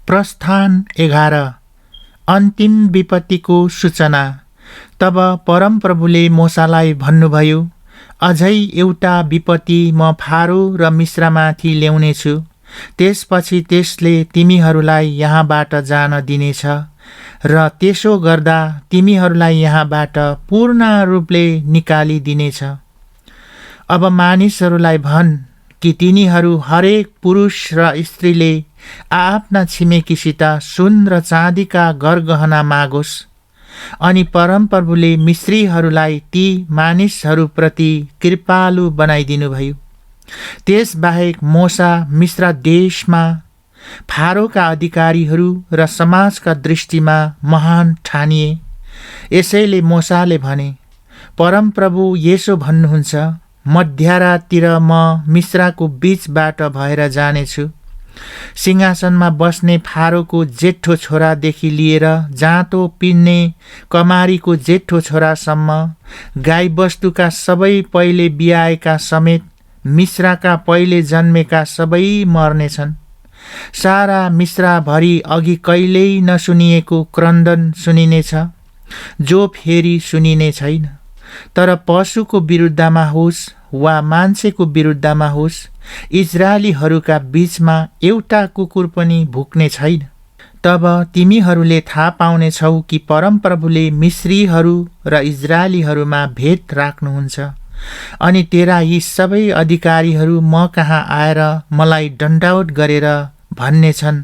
प्रस्थान 11 अन्तिम विपत्तिको सूचना। तब परमप्रभुले मोसालाई भन्नुभयो, अझै एउटा विपत्ति म फारो र मिस्रमाथि ल्याउनेछु। त्यसपछि त्यसले तिमीहरूलाई यहाँबाट जान दिनेछ र त्यसो गर्दा तिमीहरूलाई यहाँबाट पूर्ण रूपले निकालिदिनेछ। अब मानिसहरूलाई भन् कि तिनीहरू हरेक पुरुष र स्त्रीले आफ्ना छिमेकीसित सुन र चाँदीका गरगहना मागोस्। अनि परमप्रभुले मिश्रीहरूलाई ती मानिसहरूप्रति कृपालु बनाइदिनुभयो। त्यसबाहेक मोसा मिश्र देशमा फारोका अधिकारीहरू र समाजका दृष्टिमा महान ठानिए। यसैले मोसाले भने, परमप्रभु यसो भन्नुहुन्छ, मध्यराततिर म मिश्रको बीचबाट भएर जानेछु। सिंहासनमा बस्ने फारोको जेठो छोरादेखि लिएर जाँतो पिन्ने कमारीको जेठो छोरासम्म, गाईबस्तुका सबै पहिले बियाएका समेत, मिश्रका पहिले जन्मेका सबै मर्नेछन्। सारा मिश्रभरि अघि कहिल्यै नसुनिएको क्रन्दन सुनिनेछ, जो फेरि सुनिने छैन। तर पशुको विरुद्धमा होस् वा मान्छेको विरुद्धमा होस्, इजरायलीहरूका बीचमा एउटा कुकुर पनि भुक्ने छैन। तब तिमीहरूले थाहा पाउनेछौ कि परमप्रभुले मिश्रीहरू र इजरायलीहरूमा भेद राख्नुहुन्छ। अनि तेरा यी सबै अधिकारीहरू म कहाँ आएर मलाई दण्डावत गरेर भन्नेछन्,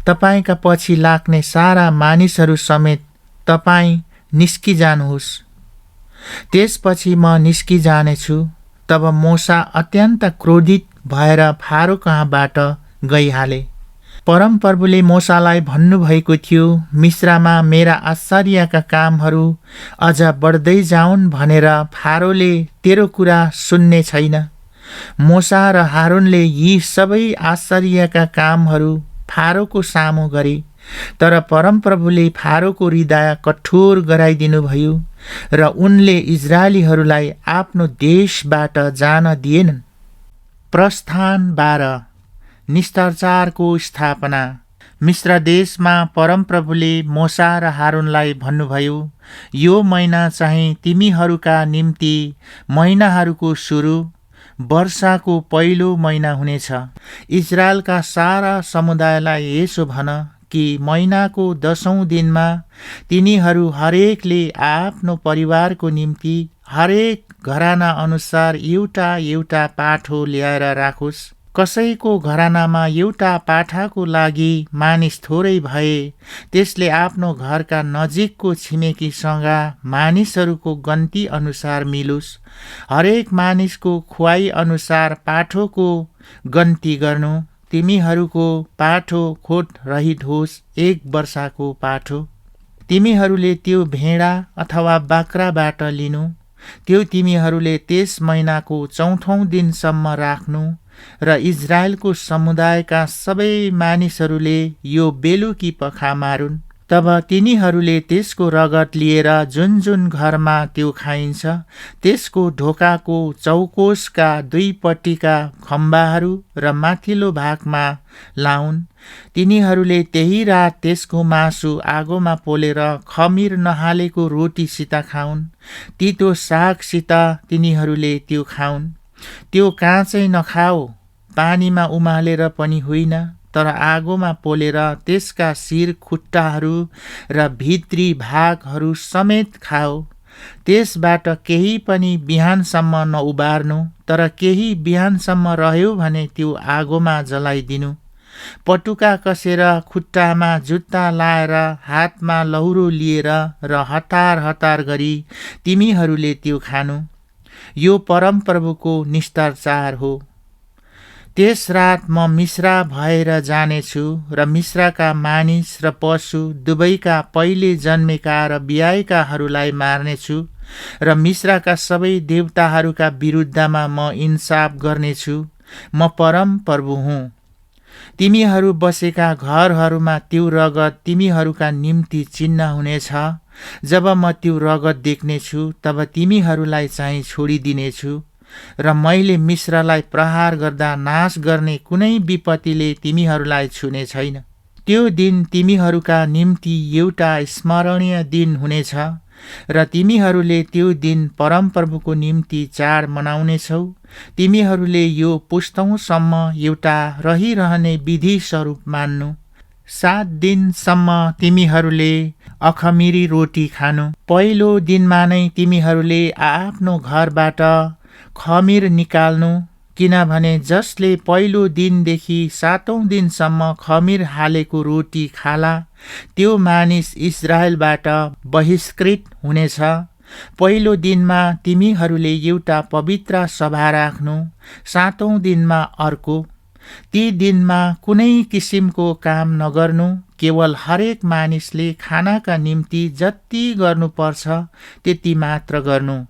तपाईँका पछि लाग्ने सारा मानिसहरू समेत तपाईँ निस्किजानुहोस्। त्यसपछि म निस्किजानेछु। तब मोसा अत्यन्त क्रोधित भएर फारो कहाँबाट गइहाले। परमप्रभुले मोसालाई भन्नुभएको थियो, मिश्रमा मेरा आश्चर्यका कामहरू अझ बढ्दै जाउन् भनेर फारोले तेरो कुरा सुन्ने छैन। मोसा र हारूनले यी सबै आश्चर्यका कामहरू फारोको सामु गरे। तर परमप्रभुले फारोको हृदय कठोर गराइदिनुभयो र उनले इजरायलीहरूलाई आफ्नो देशबाट जान दिएनन्। प्रस्थान 12 निस्तारचारको स्थापना। मिश्र देशमा परमप्रभुले मोसा र हारूनलाई भन्नुभयो, यो महिना चाहिँ तिमीहरूका निम्ति महिनाहरूको सुरु, वर्षाको पहिलो महिना हुनेछ। इजरायलका सारा समुदायलाई यसो भन कि महिनाको 10औं दिनमा तिनीहरू हरेकले आफ्नो परिवारको निम्ति हरेक घराना अनुसार एउटा एउटा पाठो ल्याएर राखोस्। कसैको घरानामा एउटा पाठाको लागि मानिस थोरै भए त्यसले आफ्नो घरका नजिकको छिमेकीसँग मानिसहरूको गन्ती अनुसार मिलोस्। हरेक मानिसको खुवाई अनुसार पाठोको गन्ती गर्नु। तिमीहरूको पाठो खोट रहित होस्, 1 वर्षको पाठो। तिमीहरूले त्यो भेडा अथवा बाख्राबाट लिनु। त्यो तिमीहरूले त्यस महिनाको 4औं दिनसम्म राख्नु र इजरायलको समुदायका सबै मानिसहरूले यो बेलुकी पखा मारुन्। तब तिनीहरूले त्यसको रगत लिएर जुन जुन घरमा त्यो खाइन्छ त्यसको ढोकाको चौकोसका 2पट्टिका खम्बाहरू र माथिल्लो भागमा लाउन्। तिनीहरूले त्यही रात त्यसको मासु आगोमा पोलेर खमीर नहालेको रोटीसित खाउन्। तितो सागसित तिनीहरूले त्यो खाउन्। त्यो काँचै नखाओ, पानीमा उमालेर पनि होइन, तर आगोमा पोलेर त्यसका शिर, खुट्टाहरू र भित्री भागहरू समेत खाओ। त्यसबाट केही पनि बिहानसम्म नउबार्नु, तर केही बिहानसम्म रह्यो भने त्यो आगोमा जलाइदिनु। पटुका कसेर खुट्टामा जुत्ता लाएर हातमा लौरो लिएर र हतार हतार गरी तिमीहरूले त्यो खानु। यो परमप्रभुको निस्तारचार हो। त्यस रात म मिश्र भएर जानेछु र मिश्रका मानिस र पशु दुवैका पहिले जन्मेका र बियाएकाहरूलाई मार्नेछु र मिश्रका सबै देवताहरूका विरुद्धमा म इन्साफ गर्नेछु। म परमप्रभु हुँ। तिमीहरू बसेका घरहरूमा त्यो रगत तिमीहरूका निम्ति चिन्ह हुनेछ। जब म त्यो रगत देख्नेछु तब तिमीहरूलाई चाहिँ छोडिदिनेछु र मैले मिश्रलाई प्रहार गर्दा नाश गर्ने कुनै विपत्तिले तिमीहरूलाई छुने छैन। त्यो दिन तिमीहरूका निम्ति एउटा स्मरणीय दिन हुनेछ र तिमीहरूले त्यो दिन परमप्रभुको निम्ति चाड मनाउनेछौ। तिमीहरूले यो पुस्तौँसम्म एउटा रहिरहने विधि स्वरूप मान्नु। 7 दिनसम्म तिमीहरूले अखमिरी रोटी खानु। पहिलो दिनमा नै तिमीहरूले आफ्नो घरबाट खमीर निकाल्नु, किनभने जसले पहिलो दिनदेखि 7औं दिनसम्म खमीर हालेको रोटी खाला त्यो मानिस इजरायलबाट बहिष्कृत हुनेछ। पहिलो दिनमा तिमीहरूले एउटा पवित्र सभा राख्नु, 7औं दिनमा अर्को। ती दिनमा कुनै किसिमको काम नगर्नु, केवल हरेक मानिसले खानाका निम्ति जति गर्नुपर्छ त्यति मात्र गर्नु।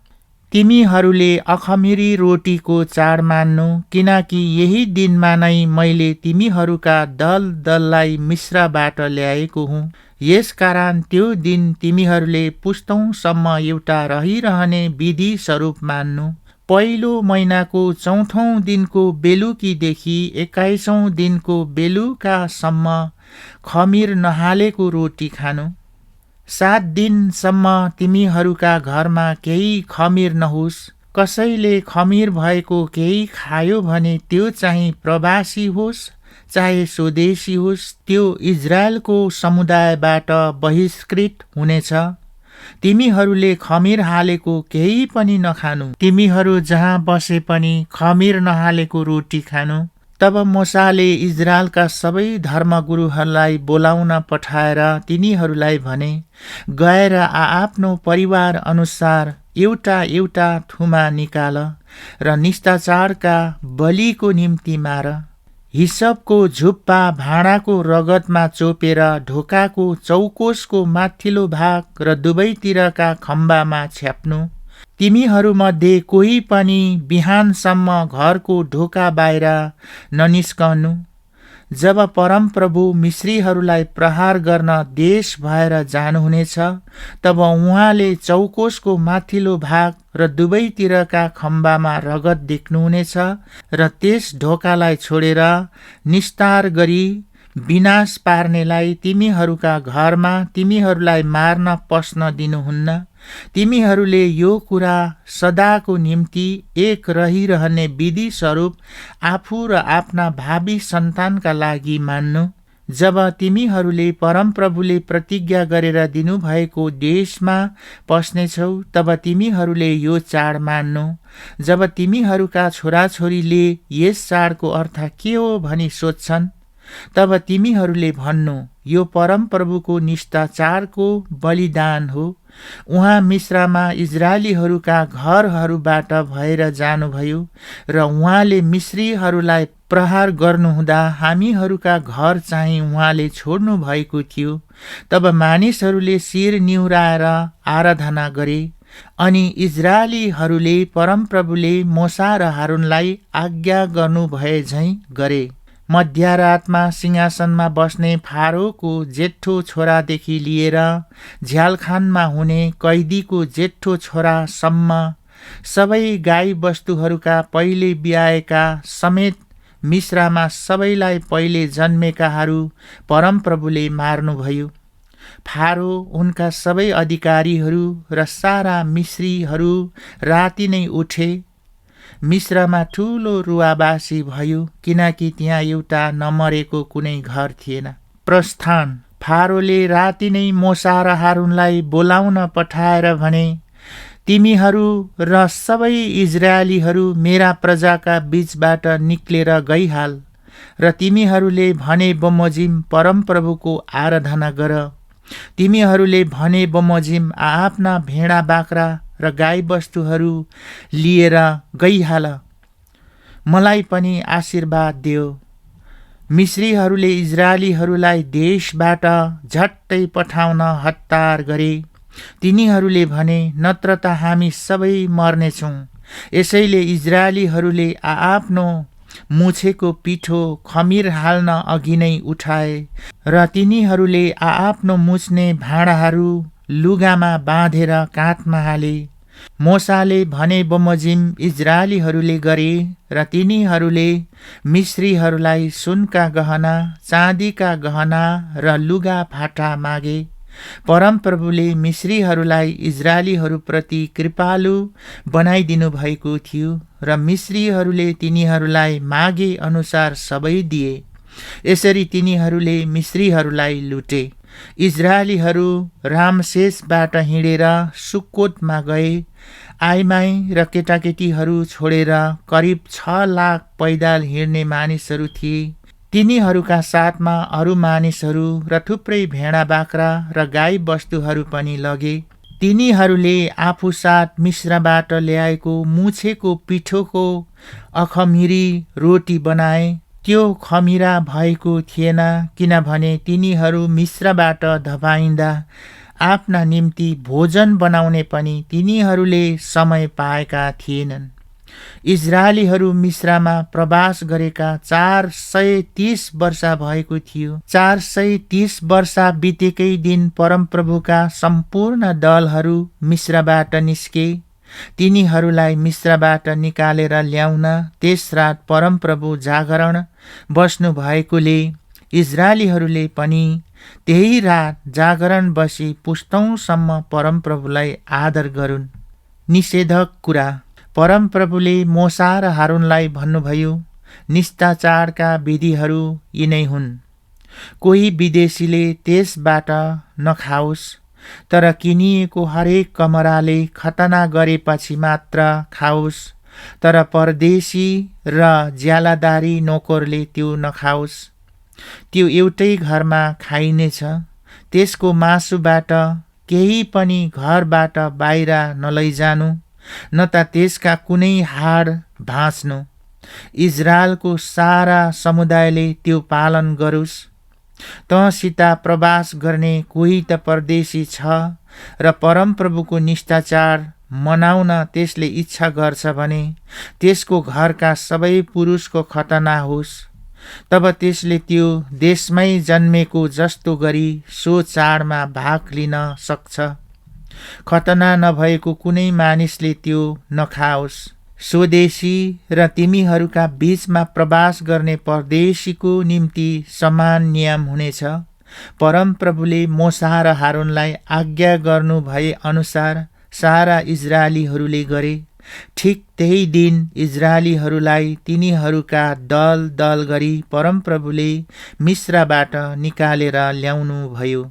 तिमीहरूले अखमिरी रोटीको चाड मान्नु, किनकि यही दिनमा नै मैले तिमीहरूका दललाई मिस्रबाट ल्याएको हुँ। यसकारण त्यो दिन तिमीहरूले पुस्तौँसम्म एउटा रहिरहने विधि स्वरूप मान्नु। पहिलो महिनाको 4औं दिनको बेलुकीदेखि 21औं दिनको बेलुकासम्म खमीर नहालेको रोटी खानु। 7 दिनसम्म तिमीहरूका घरमा केही खमीर नहोस्। कसैले खमीर भएको केही खायो भने त्यो चाहिँ प्रवासी होस् चाहे स्वदेशी होस्, त्यो इजरायलको समुदायबाट बहिष्कृत हुनेछ। तिमीहरूले खमीर हालेको केही पनि नखानु। तिमीहरू जहाँ बसे पनि खमीर नहालेको रोटी खानु। तब मोसाले इजरायलका सबै धर्मगुरुहरूलाई बोलाउन पठाएर तिनीहरूलाई भने, गएर आफ्नो परिवार अनुसार एउटा एउटा थुमा निकाल र निस्ताचारका बलिको निम्ति मार। हिसपको झुप्पा भाँडाको रगतमा चोपेर ढोकाको चौकोसको माथिल्लो भाग र दुवैतिरका खम्बामा छ्याप्नु। तिमीहरूमध्ये कोही पनि बिहानसम्म घरको ढोका बाहिर ननिस्कनु। जब परमप्रभु मिश्रीहरूलाई प्रहार गर्न देश भएर जानुहुनेछ, तब उहाँले चौकोसको माथिल्लो भाग र दुवैतिरका खम्बामा रगत देख्नुहुनेछ र त्यस ढोकालाई छोडेर निस्तार गरी विनाश पार्नेलाई तिमीहरूका घरमा तिमीहरूलाई मार्न पस्न दिनुहुन्न। तिमीहरूले यो कुरा सदाको निम्ति एक रहिरहने विधि स्वरूप आफू र आफ्ना भावी सन्तानका लागि मान्नु। जब तिमीहरूले परमप्रभुले प्रतिज्ञा गरेर दिनुभएको देशमा पस्नेछौ, तब तिमीहरूले यो चाड मान्नु। जब तिमीहरूका छोराछोरीले यस चाडको अर्थ के हो भनी सोध्छन्, तब तिमीहरूले भन्नु, यो परमप्रभुको निष्ठाचारको बलिदान हो। उहाँ मिस्रमा इजरायलीहरूका घरहरूबाट भएर जानुभयो र उहाँले मिश्रीहरूलाई प्रहार गर्नुहुँदा हामीहरूका घर चाहिँ उहाँले छोड्नु भएको थियो। तब मानिसहरूले शिर निहुराएर आराधना गरे। अनि इजरायलीहरूले परमप्रभुले मोसा र हारूनलाई आज्ञा गर्नु भए झैं गरे। मध्यरातमा सिंहासनमा बस्ने फारोको जेठो छोरादेखि लिएर झ्यालखानमा हुने कैदीको जेठो छोरासम्म सबै गाई बस्तुहरूका पहिले ब्याएका समेत मिस्रमा सबैलाई पहिले जन्मेकाहरू परमप्रभुले मार्नुभयो। फारो, उनका सबै अधिकारीहरू र सारा मिश्रीहरू राति नै उठे। मिस्रमा ठूलो रुवाबासी भयो, किनकि त्यहाँ एउटा नमरेको कुनै घर थिएन। प्रस्थान। फारोले राति नै मोसा र हारूनलाई बोलाउन पठाएर भने, तिमीहरू र सबै इजरायलीहरू मेरा प्रजाका बीचबाट निक्लेर गइहाल र तिमीहरूले भने बमोजिम परमप्रभुको आराधना गर। तिमीहरूले भने बमोजिम आफ्ना भेडा बाख्रा र गाई बस्तुहरू लिएर गइहाल। मलाई पनि आशीर्वाद दियो। मिश्रीहरूले इजरायलीहरूलाई देशबाट झट्टै पठाउन हतार गरे। तिनीहरूले भने, नत्र त हामी सबै मर्नेछौँ। यसैले इजरायलीहरूले आफ्नो मुछेको पिठो खमीर हाल्न अघि नै उठाए र तिनीहरूले आफ्नो मुछ्ने भाँडाहरू लुगामा बाँधेर काँधमा हाले। मोसाले भने बमोजिम इजरायलीहरूले गरे र तिनीहरूले मिश्रीहरूलाई सुनका गहना, चाँदीका गहना र लुगा फाटा मागे। परमप्रभुले मिश्रीहरूलाई इजरायलीहरूप्रति कृपालु बनाइदिनु भएको थियो र मिश्रीहरूले तिनीहरूलाई मागे अनुसार सबै दिए। यसरी तिनीहरूले मिश्रीहरूलाई लुटे। इजरायलीहरू रामसेसबाट हिँडेर सुक्कोतमा गए। आइमाई र केटाकेटीहरू छोडेर करिब 6 लाख पैदल हिँड्ने मानिसहरू थिए। तिनीहरूका साथमा अरू मानिसहरू र थुप्रै भेडा बाख्रा र गाई बस्तुहरू पनि लगे। तिनीहरूले आफूसाथ मिश्रबाट ल्याएको मुछेको पिठोको अखमिरी रोटी बनाए। त्यो खमिरा भएको थिएन, किनभने तिनीहरू मिश्रबाट धपाइँदा आफ्ना निम्ति भोजन बनाउने पनि तिनीहरूले समय पाएका थिएनन्। इजरायलीहरू मिश्रमा प्रवास गरेका 430 वर्ष भएको थियो। 430 वर्ष बितेकै दिन परमप्रभुका सम्पूर्ण दलहरू मिश्रबाट निस्के। तिनीहरूलाई मिश्रबाट निकालेर ल्याउन त्यस रात परमप्रभु जागरण बस्नु भएकोले इजरायलीहरूले पनि त्यही रात जागरण बसी पुस्तौँसम्म परमप्रभुलाई आदर गरून्। निषेधक कुरा। परमप्रभुले मोसा र हारूनलाई भन्नुभयो, निष्ठाचारका विधिहरू यिनै हुन्। कोही विदेशीले त्यसबाट नखाओस्, तर किनिएको हरेक कमराले खतना गरेपछि मात्र खाओस्। तर परदेशी र ज्यालादारी नोकरले त्यो नखाओस्। त्यो एउटै घरमा खाइनेछ। त्यसको मासुबाट केही पनि घरबाट बाहिर नलैजानु, न त त्यसका कुनै हाड भाँच्नु। इजरायलको सारा समुदायले त्यो पालन गरोस्। तँसित प्रवास गर्ने कोही त परदेशी छ र परमप्रभुको निष्ठाचार मनाउन त्यसले इच्छा गर्छ भने त्यसको घरका सबै पुरुषको खतना होस्। तब त्यसले त्यो देशमै जन्मेको जस्तो गरी सो चाडमा भाग लिन सक्छ। खतना नभएको कुनै मानिसले त्यो नखाओस्। स्वदेशी र तिमीहरूका बीचमा प्रवास गर्ने परदेशीको निम्ति समान नियम हुनेछ। परमप्रभुले मोसा र हारूनलाई आज्ञा गर्नु भए अनुसार सारा इजरायलीहरूले गरे। ठिक त्यही दिन इजरायलीहरूलाई तिनीहरूका दल दल गरी परमप्रभुले मिश्रबाट निकालेर ल्याउनु भयो।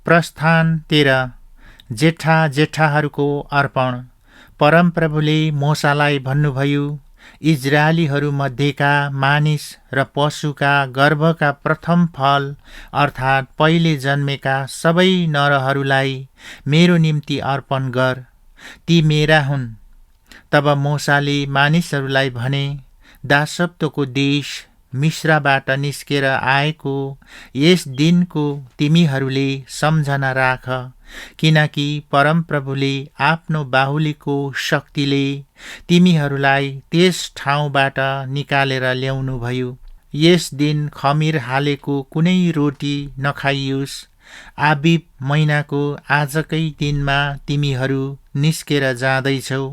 प्रस्थान 13। जेठा जेठाहरूको अर्पण। परमप्रभुले मोसालाई भन्नुभयो, इजरायलीहरूमध्येका मानिस र पशुका गर्भका प्रथम फल अर्थात् पहिले जन्मेका सबै नरहरूलाई मेरो निम्ति अर्पण गर, ती मेरा हुन्। तब मोसाले मानिसहरूलाई भने, दासत्वको देश मिश्राबाट निस्केर आएको यस दिनको तिमीहरूले सम्झना राख, किनकि परमप्रभुले आफ्नो बाहुलीको शक्तिले तिमीहरूलाई त्यस ठाउँबाट निकालेर ल्याउनुभयो। यस दिन खमीर हालेको कुनै रोटी नखाइयोस्। आबिब महिनाको आजकै दिनमा तिमीहरू निस्केर जाँदैछौ,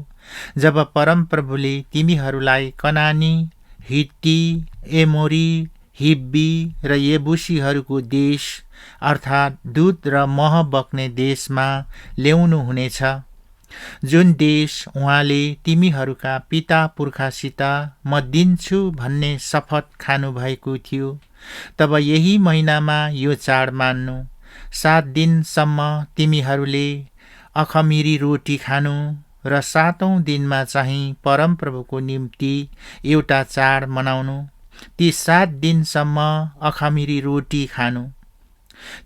जब परमप्रभुले तिमीहरूलाई कनानी, हित्ती, एमोरी, हिब्बी र येबुसीहरूको देश अर्थात् दूध र मह बग्ने देशमा ल्याउनु हुनेछ, जुन देश उहाँले तिमीहरूका पिता पुर्खासित म दिन्छु भन्ने शपथ खानुभएको थियो। तब यही महिनामा यो चाड मान्नु। 7 दिनसम्म तिमीहरूले अखमिरी रोटी खानु र 7औं दिनमा चाहिँ परमप्रभुको निम्ति एउटा चाड मनाउनु। ती 7 दिनसम्म अखमिरी रोटी खानु।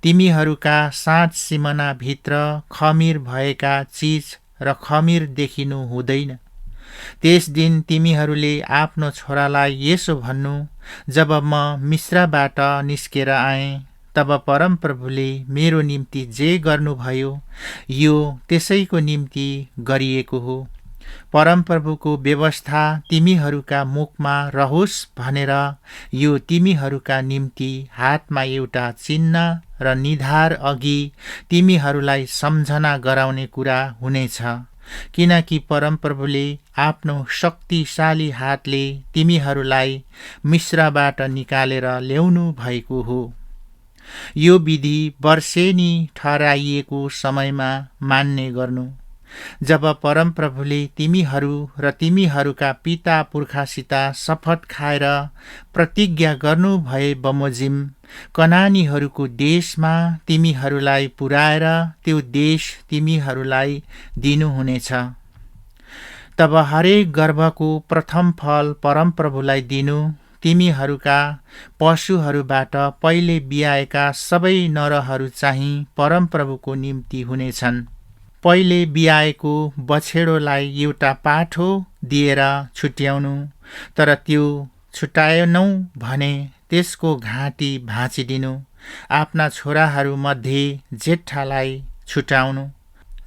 तिमीहरूका साँझ सिमनाभित्र खमीर भएका चिज र खमीर देखिनु हुँदैन। त्यस दिन तिमीहरूले आफ्नो छोरालाई यसो भन्नु, जब म मिश्राबाट निस्केर आएँ, तब परमप्रभुले मेरो निम्ति जे गर्नुभयो यो त्यसैको निम्ति गरिएको हो। परमप्रभुको व्यवस्था तिमीहरूका मुखमा रहोस् भनेर यो तिमीहरूका निम्ति हातमा एउटा चिन्ह र निधार अघि तिमीहरूलाई सम्झना गराउने कुरा हुनेछ, किनकि परमप्रभुले आफ्नो शक्तिशाली हातले तिमीहरूलाई मिश्राबाट निकालेर ल्याउनु भएको हो। यो विधि वर्षेनी ठहराइएको समयमा मान्ने गर्नु, जब परमप्रभुले तिमीहरू र तिमीहरूका पिता पुर्खासित शपथ खाएर प्रतिज्ञा गर्नु भए बमोजिम कनानीहरूको देशमा तिमीहरूलाई पुर्याएर त्यो देश तिमीहरूलाई दिनुहुनेछ। तब हरेक गर्भको प्रथम फल परमप्रभुलाई दिनु। तिमीहरूका पशुहरूबाट पहिले बियाएका सबै नरहरू चाहिँ परमप्रभुको निम्ति हुनेछन्। पहिले बियाएको बछेडोलाई एउटा पाठो दिएर छुट्याउनु, तर त्यो छुटाएनौ भने त्यसको घाँटी भाँचिदिनु। आफ्ना छोराहरूमध्ये जेठालाई छुटाउनु।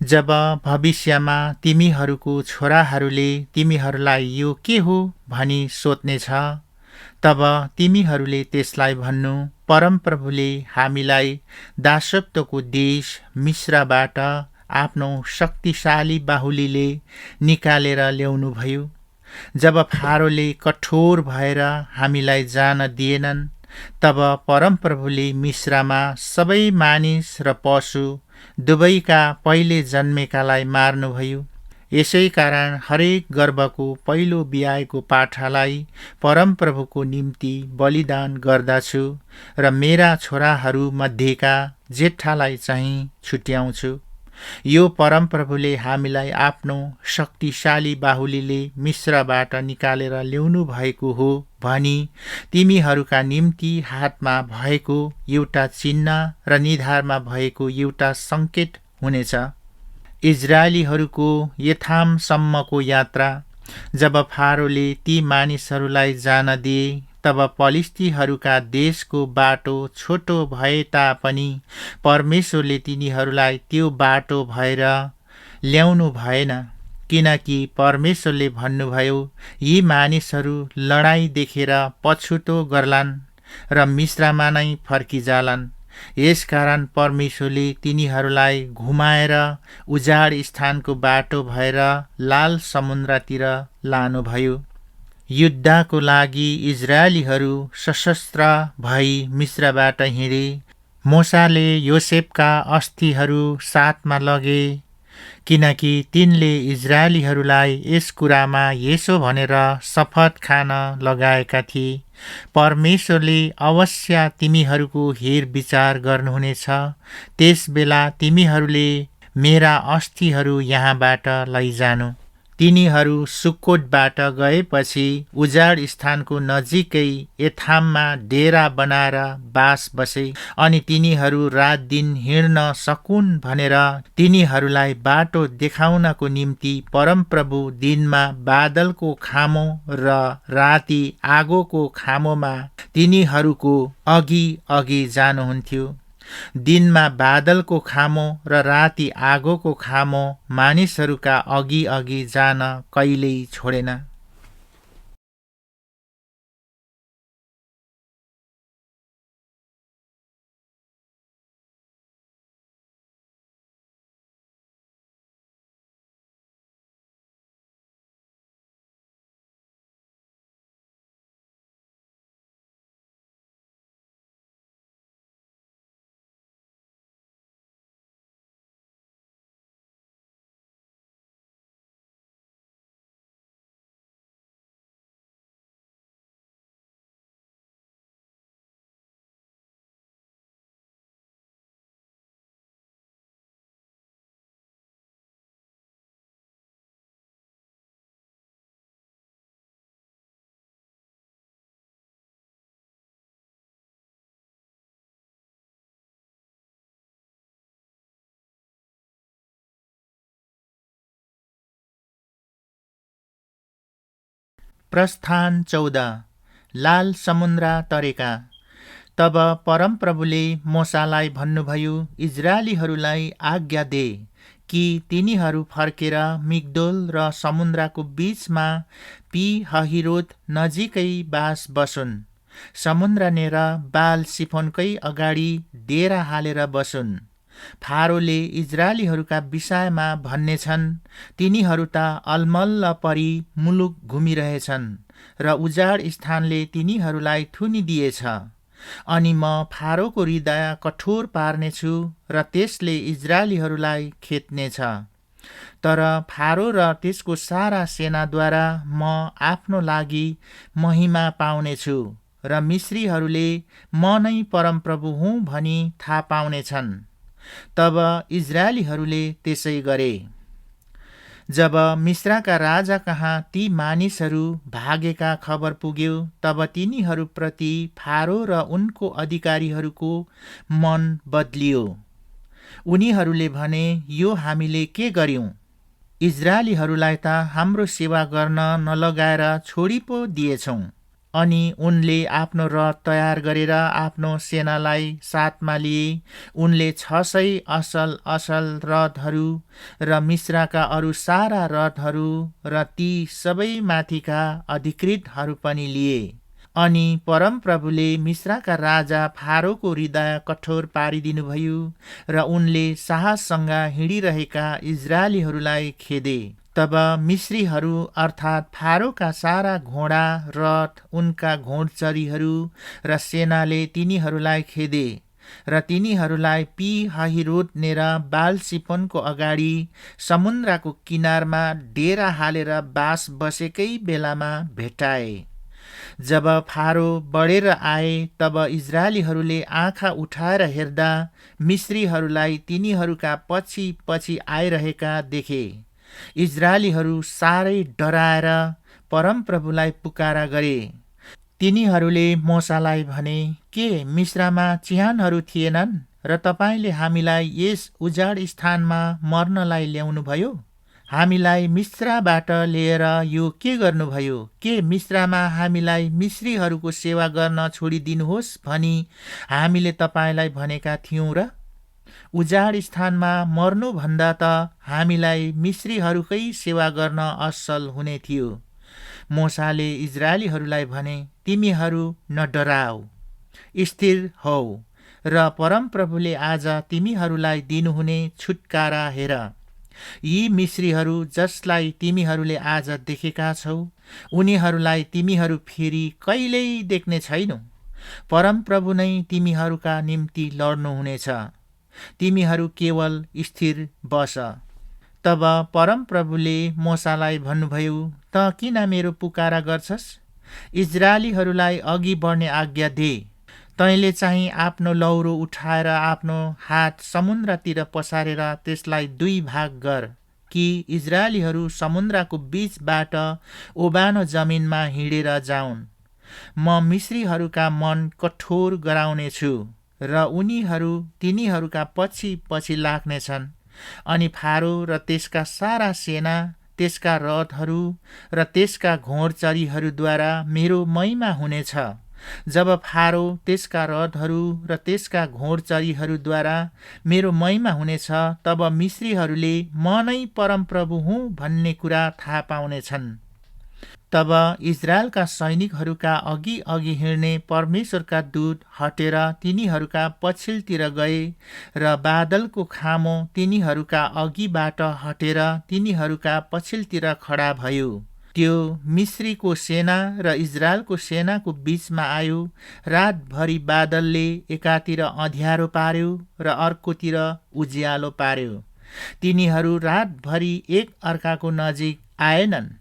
जब भविष्यमा तिमीहरूको छोराहरूले तिमीहरूलाई यो के हो भनी सोध्नेछ, तब तिमीहरूले त्यसलाई भन्नु, परमप्रभुले हामीलाई दासत्वको देश मिश्राबाट आफ्नो शक्तिशाली बाहुलीले निकालेर ल्याउनुभयो। जब फारोले कठोर भएर हामीलाई जान दिएनन्, तब परमप्रभुले मिश्रामा सबै मानिस र पशु दुवैका पहिले जन्मेकालाई मार्नुभयो। यसै कारण हरेक गर्भको पहिलो बियाएको पाठालाई परमप्रभुको निम्ति बलिदान गर्दछु र मेरा छोराहरू मध्येका जेठालाई चाहिँ छुट्याउँछु। यो परमप्रभुले हामीलाई आफ्नो शक्तिशाली बाहुलीले मिश्रबाट निकालेर ल्याउनु भएको हो भनी तिमीहरूका निम्ति हातमा भएको एउटा चिन्ह र निधारमा भएको एउटा संकेत हुनेछ। इजरायलीहरूको यथामसम्मको यात्रा। जब फारोले ती मानिसहरूलाई जान दिए, तब पलिस्तीहरूका देशको बाटो छोटो भए तापनि परमेश्वरले तिनीहरूलाई त्यो बाटो भएर ल्याउनु भएन, किनकि परमेश्वरले भन्नुभयो, यी मानिसहरू लडाईँ देखेर पछुतो गर्लान् र मिश्रामा नै फर्किजालान्। यसकारण परमेश्वरले तिनीहरूलाई घुमाएर उजाड स्थानको बाटो भएर लाल समुद्रतिर लानुभयो। युद्धको लागि इजरायलीहरू सशस्त्र भई मिश्रबाट हिँडे। मोसाले योसेफका अस्थिहरू साथमा लगे किनकि तिनले इजरायलीहरूलाई यस कुरामा यसो भनेर शपथ खान लगाएका थिए, परमेश्वरले अवश्य तिमीहरूको हेरविचार गर्नुहुनेछ। त्यसबेला तिमीहरूले मेरा अस्थिहरू यहाँबाट लैजानु। तिनीहरू सुक्कोटबाट गएपछि उजाड स्थानको नजिकै एथाममा डेरा बनाएर बास बसे। अनि तिनीहरू रात दिन हिँड्न सकुन् भनेर तिनीहरूलाई बाटो देखाउनको निम्ति परमप्रभु दिनमा बादलको खामो र राति आगोको खामोमा तिनीहरूको अघि अघि जानुहुन्थ्यो। दिनमा बादलको खामो र राति आगोको खामो मानिसहरूका अघि अघि जान कहिल्यै छोडेन। प्रस्थान 14। लाल समुद्र तरेका। तब परमप्रभुले मोसालाई भन्नुभयो, इजरायलीहरूलाई आज्ञा दे कि तिनीहरू फर्केर मिग्दोल र समुद्रको बीचमा पी हहिरोत नजिकै बास बसुन्। समुद्रनेर बाल सिफोनकै अगाडि डेरा हालेर बसुन्। फारोले इजरायलीहरूका विषयमा भन्नेछन्, तिनीहरू त अलमल्ल परी मुलुक घुमिरहेछन् र उजाड स्थानले तिनीहरूलाई थुनिदिएछ। अनि म फारोको हृदय कठोर पार्नेछु र त्यसले इजरायलीहरूलाई खेद्नेछ। तर फारो र त्यसको सारा सेनाद्वारा म आफ्नो लागि महिमा पाउनेछु र मिश्रीहरूले म नै परमप्रभु हुँ भनी थाहा पाउनेछन्। तब इजरायलीहरूले त्यसै गरे। जब मिश्रका राजा कहाँ ती मानिसहरू भागेका खबर पुग्यो, तब तिनीहरूप्रति फारो र उनको अधिकारीहरूको मन बदलियो। उनीहरूले भने, यो हामीले के गर्यौं? इजरायलीहरूलाई त हाम्रो सेवा गर्न नलगाएर छोडी पो दिएछौं। अनि उनले आफ्नो रथ तयार गरेर आफ्नो सेनालाई साथमा लिए। उनले 600 असल असल रथहरू र मिश्रका अरू सारा रथहरू र ती सबै माथिका अधिकृतहरू पनि लिए। अनि परमप्रभुले मिश्रका राजा फारोको हृदय कठोर पारिदिनुभयो र उनले साहससँग हिँडिरहेका इजरायलीहरूलाई खेदे। तब मिश्रीहरू अर्थात् फारोका सारा घोडा, रथ, उनका घोडचरीहरू र सेनाले तिनीहरूलाई खेदे र तिनीहरूलाई पी हहिरोतनेर बाल सिफोनको अगाडि समुद्रको किनारमा डेरा हालेर बास बसेकै बेलामा भेटाए। जब फारो बढेर आए, तब इजरायलीहरूले आँखा उठाएर हेर्दा मिश्रीहरूलाई तिनीहरूका पछि पछि आइरहेका देखे। इजरायलीहरू साह्रै डराएर परमप्रभुलाई पुकारा गरे। तिनीहरूले मोसालाई भने, के मिश्रमा चिहानहरू थिएनन् र तपाईँले हामीलाई यस उजाड स्थानमा मर्नलाई ल्याउनुभयो? हामीलाई मिश्रबाट लिएर यो के गर्नुभयो? के मिश्रमा हामीलाई मिश्रीहरूको सेवा गर्न छोडिदिनुहोस् भनी हामीले तपाईँलाई भनेका थियौं र? उजाड स्थानमा मर्नुभन्दा त हामीलाई मिश्रीहरूकै सेवा गर्न असल हुने थियो। मोसाले इजरायलीहरूलाई भने, तिमीहरू नडराऊ, स्थिर हौ र परमप्रभुले आज तिमीहरूलाई दिनुहुने छुटकारा हेर। यी मिश्रीहरू जसलाई तिमीहरूले आज देखेका छौ, उनीहरूलाई तिमीहरू फेरि कहिल्यै देख्ने छैनौ। परमप्रभु नै तिमीहरूका निम्ति लड्नुहुनेछ। तिमीहरू केवल स्थिर बस। तब परमप्रभुले मोसालाई भन्नुभयो, त किन मेरो पुकारा गर्छस्? इजरायलीहरूलाई अघि बढ्ने आज्ञा दे। तैँले चाहिँ आफ्नो लौरो उठाएर आफ्नो हात समुद्रतिर पसारेर त्यसलाई 2 भाग गर, कि इजरायलीहरू समुद्रको बीचबाट ओबानो जमिनमा हिँडेर जाउन्। म मिश्रीहरूका मन कठोर गराउनेछु र उनीहरू तिनीहरूका पछि पछि लाग्नेछन्। अनि फारो र त्यसका सारा सेना, त्यसका रथहरू र त्यसका घोडचरीहरूद्वारा मेरो महिमा हुनेछ। जब फारो, त्यसका रथहरू र त्यसका घोडचरीहरूद्वारा मेरो महिमा हुनेछ, तब मिश्रीहरूले म नै परमप्रभु हुँ भन्ने कुरा थाहा पाउनेछन्। तब इजरायलका सैनिकहरूका अघि अघि हिँड्ने परमेश्वरका दूत हटेर तिनीहरूका पछिल्तिर गए र बादलको खामो तिनीहरूका अघिबाट हटेर तिनीहरूका पछिल्तिर खडा भयो। त्यो मिश्रीको सेना र इजरायलको सेनाको बीचमा आयो। रातभरि बादलले एकातिर अँध्यारो पार्यो र अर्कोतिर उज्यालो पार्यो। तिनीहरू रातभरि एक अर्काको नजिक आएनन्।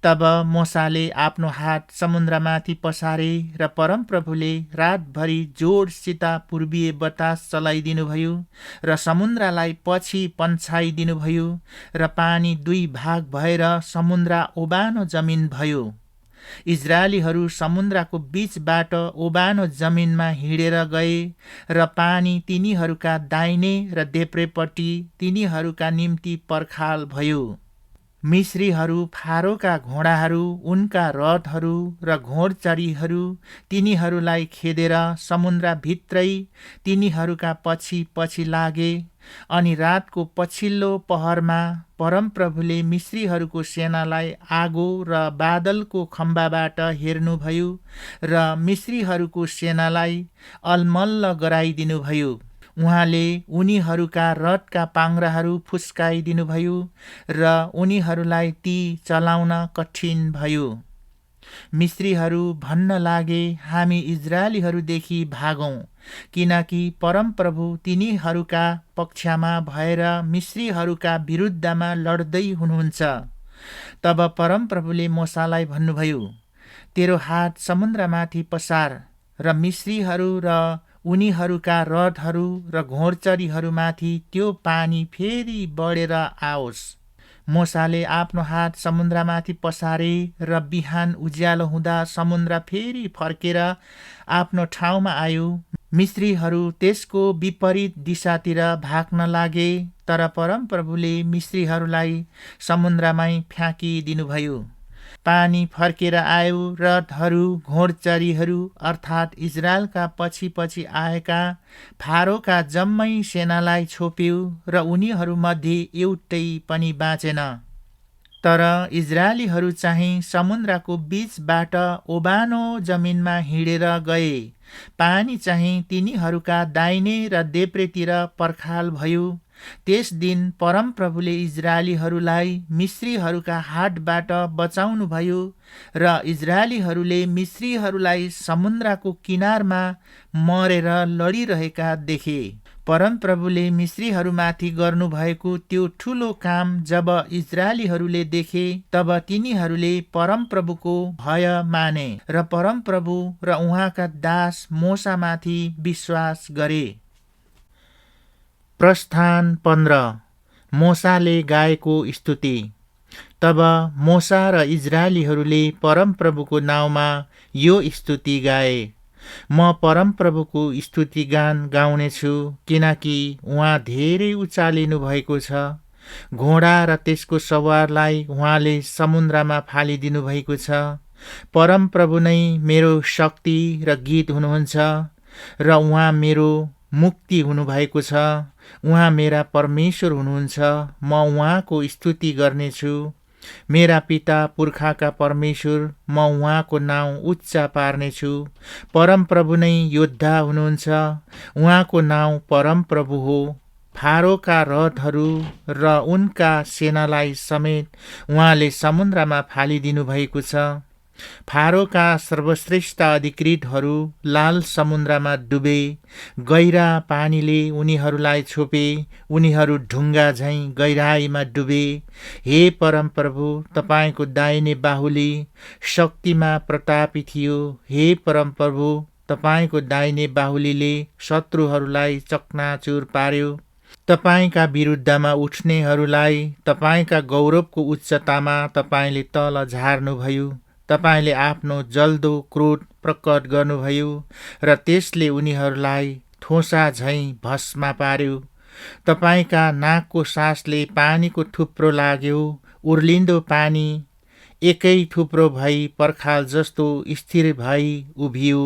तब मोसाले आफ्नो हात समुद्रमाथि पसारे र परमप्रभुले रातभरि जोडसित पूर्वीय बतास चलाइदिनुभयो र समुद्रलाई पछि पन्छाइदिनुभयो र पानी 2 भाग भएर समुद्र ओबानो जमिन भयो। इजरायलीहरू समुद्रको बीचबाट ओबानो जमिनमा हिँडेर गए र पानी तिनीहरूका दाहिने र देब्रेपट्टि तिनीहरूका निम्ति पर्खाल भयो। मिश्रीहरू, फारोका घोडाहरू, उनका रथहरू र घोडचरीहरू तिनीहरूलाई खेदेर समुद्रभित्रै तिनीहरूका पछि पछि लागे। अनि रातको पछिल्लो पहरमा परमप्रभुले मिश्रीहरूको सेनालाई आगो र बादलको खम्बाबाट हेर्नुभयो र मिश्रीहरूको सेनालाई अलमल्ल गराइदिनुभयो। उहाँले उनीहरूका रथका पाङ्ग्राहरू फुस्काइदिनुभयो र उनीहरूलाई ती चलाउन कठिन भयो। मिश्रीहरू भन्न लागे, हामी इजरायलीहरूदेखि भागौँ, किनकि परमप्रभु तिनीहरूका पक्षमा भएर मिश्रीहरूका विरुद्धमा लड्दै हुनुहुन्छ। तब परमप्रभुले मोसालाई भन्नुभयो, तेरो हात समुद्रमाथि पसार र मिश्रीहरू र उनीहरूका रथहरू र घोडचरीहरूमाथि त्यो पानी फेरि बढेर आओस्। मोसाले आफ्नो हात समुद्रमाथि पसारे र बिहान उज्यालो हुँदा समुद्र फेरि फर्केर आफ्नो ठाउँमा आयो। मिश्रीहरू त्यसको विपरीत दिशातिर भाग्न लागे, तर परमप्रभुले मिश्रीहरूलाई समुद्रमै फ्याँकिदिनुभयो। पानी फर्केर आयो। रथहरू, घोडचरीहरू अर्थात् इजरायलका पछि पछि आएका फारोका जम्मै सेनालाई छोप्यो र उनीहरूमध्ये एउटै पनि बाँचेन। तर इजरायलीहरू चाहिँ समुद्रको बीचबाट ओबानो जमिनमा हिँडेर गए। पानी चाहिँ तिनीहरूका दाहिने र देब्रेतिर पर्खाल भयो। त्यस दिन परमप्रभुले इजरायलीहरूलाई मिश्रीहरूका हातबाट बचाउनुभयो र इजरायलीहरूले मिश्रीहरूलाई समुद्रको किनारमा मरेर लडिरहेका देखे। परमप्रभुले मिश्रीहरूमाथि गर्नुभएको त्यो ठुलो काम जब इजरायलीहरूले देखे, तब तिनीहरूले परमप्रभुको भय माने र परमप्रभु र उहाँका दास मोसामाथि विश्वास गरे। प्रस्थान 15। मोसाले गाएको स्तुति। तब मोसा र इजरायलीहरूले परमप्रभुको नाउँमा यो स्तुति गाए, म परमप्रभुको स्तुति गान गाउनेछु, किनकि उहाँ धेरै उचालिनु भएको छ। घोडा र त्यसको सवारलाई उहाँले समुद्रमा फालिदिनु भएको छ। परमप्रभु नै मेरो शक्ति र गीत हुनुहुन्छ र उहाँ मेरो मुक्ति हुनुभएको छ। उहाँ मेरा परमेश्वर हुनुहुन्छ। म उहाँको स्तुति गर्नेछु। मेरा पिता पुर्खाका परमेश्वर, म उहाँको नाउँ उच्च पार्नेछु। परमप्रभु नै योद्धा हुनुहुन्छ। उहाँको नाउँ परमप्रभु हो। फारोका रथहरू र उनका सेनालाई समेत उहाँले समुद्रमा फालिदिनु भएको छ। फारोका सर्वश्रेष्ठ अधिकृतहरू लाल समुद्रमा डुबे, गहिरा पानीले उनीहरूलाई छोपे, उनीहरू ढुङ्गा झैँ गहिराईमा डुबे। हे परमप्रभु, तपाईँको दाहिने बाहुली शक्तिमा प्रतापी थियो। हे परमप्रभु, तपाईँको दाहिने बाहुलीले शत्रुहरूलाई चकनाचुर पार्यो। तपाईँका विरुद्धमा उठ्नेहरूलाई तपाईँका गौरवको उच्चतामा तपाईँले तल झार्नुभयो। तपाईँले आफ्नो जल्दो क्रोध प्रकट गर्नुभयो र त्यसले उनीहरूलाई थोसा झैँ भस्म पार्यो। तपाईँका नाकको सासले पानीको थुप्रो लाग्यो। उर्लिन्दो पानी एकै थुप्रो भई पर्खाल जस्तो स्थिर भई उभियो।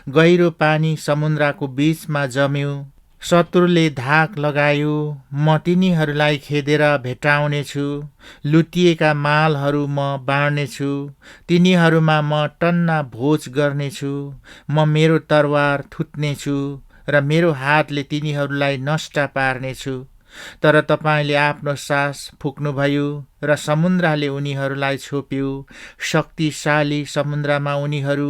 गहिरो पानी समुद्रको बीचमा जम्यो। शत्रुले धाक लगायो। म तिनीहरूलाई खेदेर भेटाउनेछु। लुटिएका मालहरू म बाँड्नेछु। तिनीहरूमा म टन्ना भोज गर्नेछु। म मेरो तरवार थुत्नेछु र मेरो हातले तिनीहरूलाई नष्ट पार्नेछु। तर तपाईँले आफ्नो सास फुक्नुभयो र समुद्रले उनीहरूलाई छोप्यो। शक्तिशाली समुद्रमा उनीहरू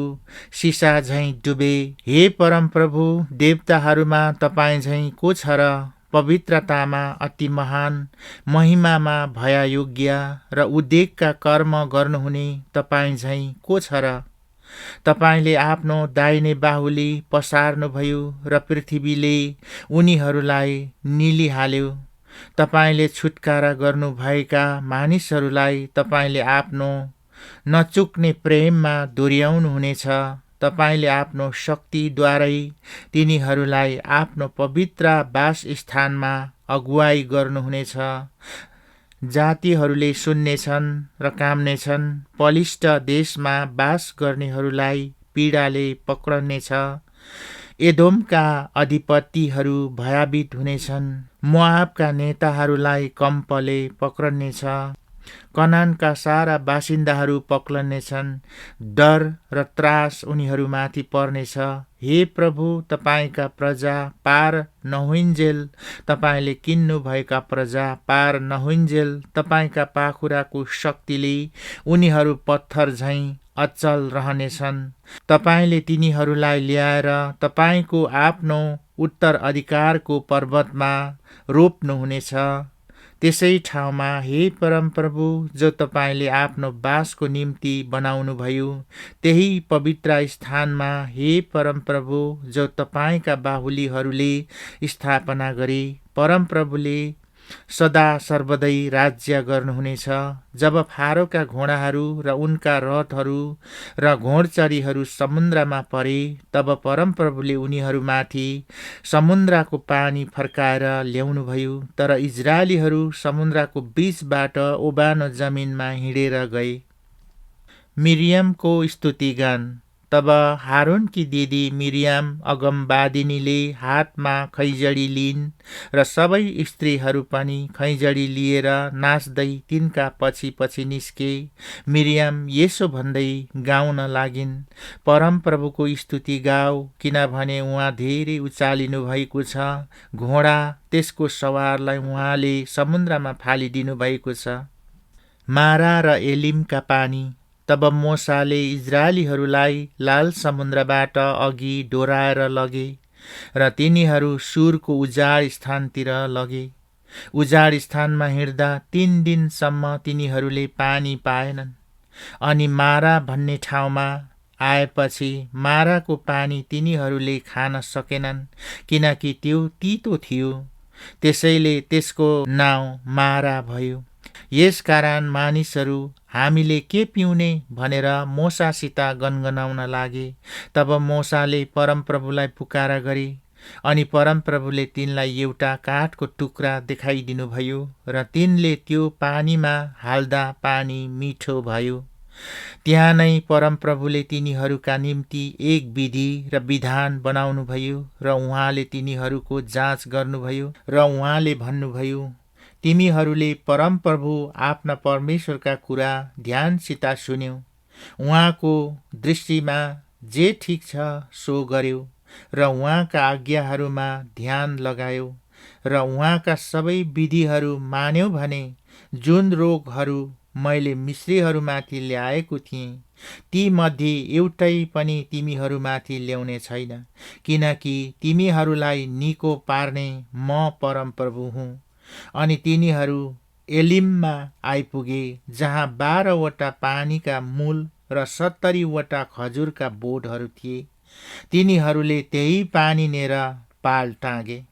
सिसा झैँ डुबे। हे परमप्रभु, देवताहरूमा तपाईँ झैँ को छ र? पवित्रतामा अति महान, महिमामा भययोग्य र उद्वेगका कर्म गर्नुहुने तपाईँ झैँ को छ र? तपाईँले आफ्नो दाहिने बाहुली पसार्नुभयो र पृथ्वीले उनीहरूलाई निलिहाल्यो। तपाईँले छुटकारा गर्नुभएका मानिसहरूलाई तपाईँले आफ्नो नचुक्ने प्रेममा दोहोऱ्याउनुहुनेछ। तपाईँले आफ्नो शक्तिद्वारै तिनीहरूलाई आफ्नो पवित्र वासस्थानमा अगुवाई गर्नुहुनेछ। जातिहरूले सुन्नेछन् र काम्नेछन्। बलिष्ठ देशमा बास गर्नेहरूलाई पीडाले पक्रनेछ। एदोमका अधिपतिहरू भयभीत हुनेछन्। मोआबका नेताहरूलाई कम्पले पक्रनेछ। कनानका सारा बासिन्दाहरू पक्लनेछन्। डर र त्रास उनीहरूमाथि पर्नेछ। हे प्रभु, तपाईँका प्रजा पार नहुइन्जेल, तपाईँले किन्नुभएका प्रजा पार नहुइन्जेल तपाईँका पाखुराको शक्तिले उनीहरू पत्थर झैँ अचल रहनेछन्। तपाईँले तिनीहरूलाई ल्याएर तपाईँको आफ्नो उत्तराधिकारको पर्वतमा रोप्नुहुनेछ। त्यसै ठाउँमा हे परमप्रभु, जो तपाईँले आफ्नो बासको निम्ति बनाउनुभयो, त्यही पवित्र स्थानमा हे परमप्रभु, जो तपाईँका बाहुलीहरूले स्थापना गरे, परमप्रभुले सदा सर्वदै राज्य गर्नुहुनेछ। जब फारोका घोडाहरू र उनका रथहरू र घोडचढीहरू समुद्रमा परे, तब परमप्रभुले उनीहरूमाथि समुद्रको पानी फर्काएर ल्याउनुभयो। तर इजरायलीहरू समुद्रको बीचबाट ओबानो जमिनमा हिँडेर गए। मिरियमको स्तुतिगान। तब हारूनकी दिदी मिरियम अगमवादिनीले हातमा खैजडी लिइन् र सबै स्त्रीहरू पनि खैजडी लिएर नाच्दै तिनका पछि पछि निस्के। मिरियम यसो भन्दै गाउन लागिन्, परमप्रभुको स्तुति गाऊ, किनभने उहाँ धेरै उचालिनु भएको छ। घोडा त्यसको सवारलाई उहाँले समुद्रमा फालिदिनु भएको छ। मारा र एलिमका पानी। तब मोसाले इजरायलीहरूलाई लाल समुद्रबाट अघि डोराएर लगे र तिनीहरू सुरको उजाड स्थानतिर लगे। उजाड स्थानमा हिँड्दा 3 दिनसम्म तिनीहरूले पानी पाएनन्। अनि मारा भन्ने ठाउँमा आएपछि माराको पानी तिनीहरूले खान सकेनन्, किनकि त्यो तितो थियो। त्यसैले त्यसको नाउँ मारा भयो। यसकारण मानिसहरू हामीले के पिउने भनेर मोसासित गनगनाउन लागे। तब मोसाले परमप्रभुलाई पुकारा गरे अनि परमप्रभुले तिनलाई एउटा काठको टुक्रा देखाइदिनुभयो र तिनले त्यो पानीमा हाल्दा पानी मिठो भयो। त्यहाँ नै परमप्रभुले तिनीहरूका निम्ति एक विधि र विधान बनाउनुभयो र उहाँले तिनीहरूको जाँच गर्नुभयो र उहाँले भन्नुभयो, तिमीहरूले परमप्रभु आफ्ना परमेश्वरका कुरा ध्यानसित सुन्यौ। उहाँको दृष्टिमा जे ठिक छ सो गर्यो र उहाँका आज्ञाहरूमा ध्यान लगायो र उहाँका सबै विधिहरू मान्यो भने जुन रोगहरू मैले मिश्रीहरूमाथि ल्याएको थिएँ तीमध्ये एउटै पनि तिमीहरूमाथि ल्याउने छैन, किनकि तिमीहरूलाई निको पार्ने म परमप्रभु हुँ। अनि तिनीहरू एलिममा आइपुगे, जहाँ 12वटा पानीका मूल र 70वटा खजुरका बोटहरू थिए। तिनीहरूले त्यही पानीनेर पाल टाँगे।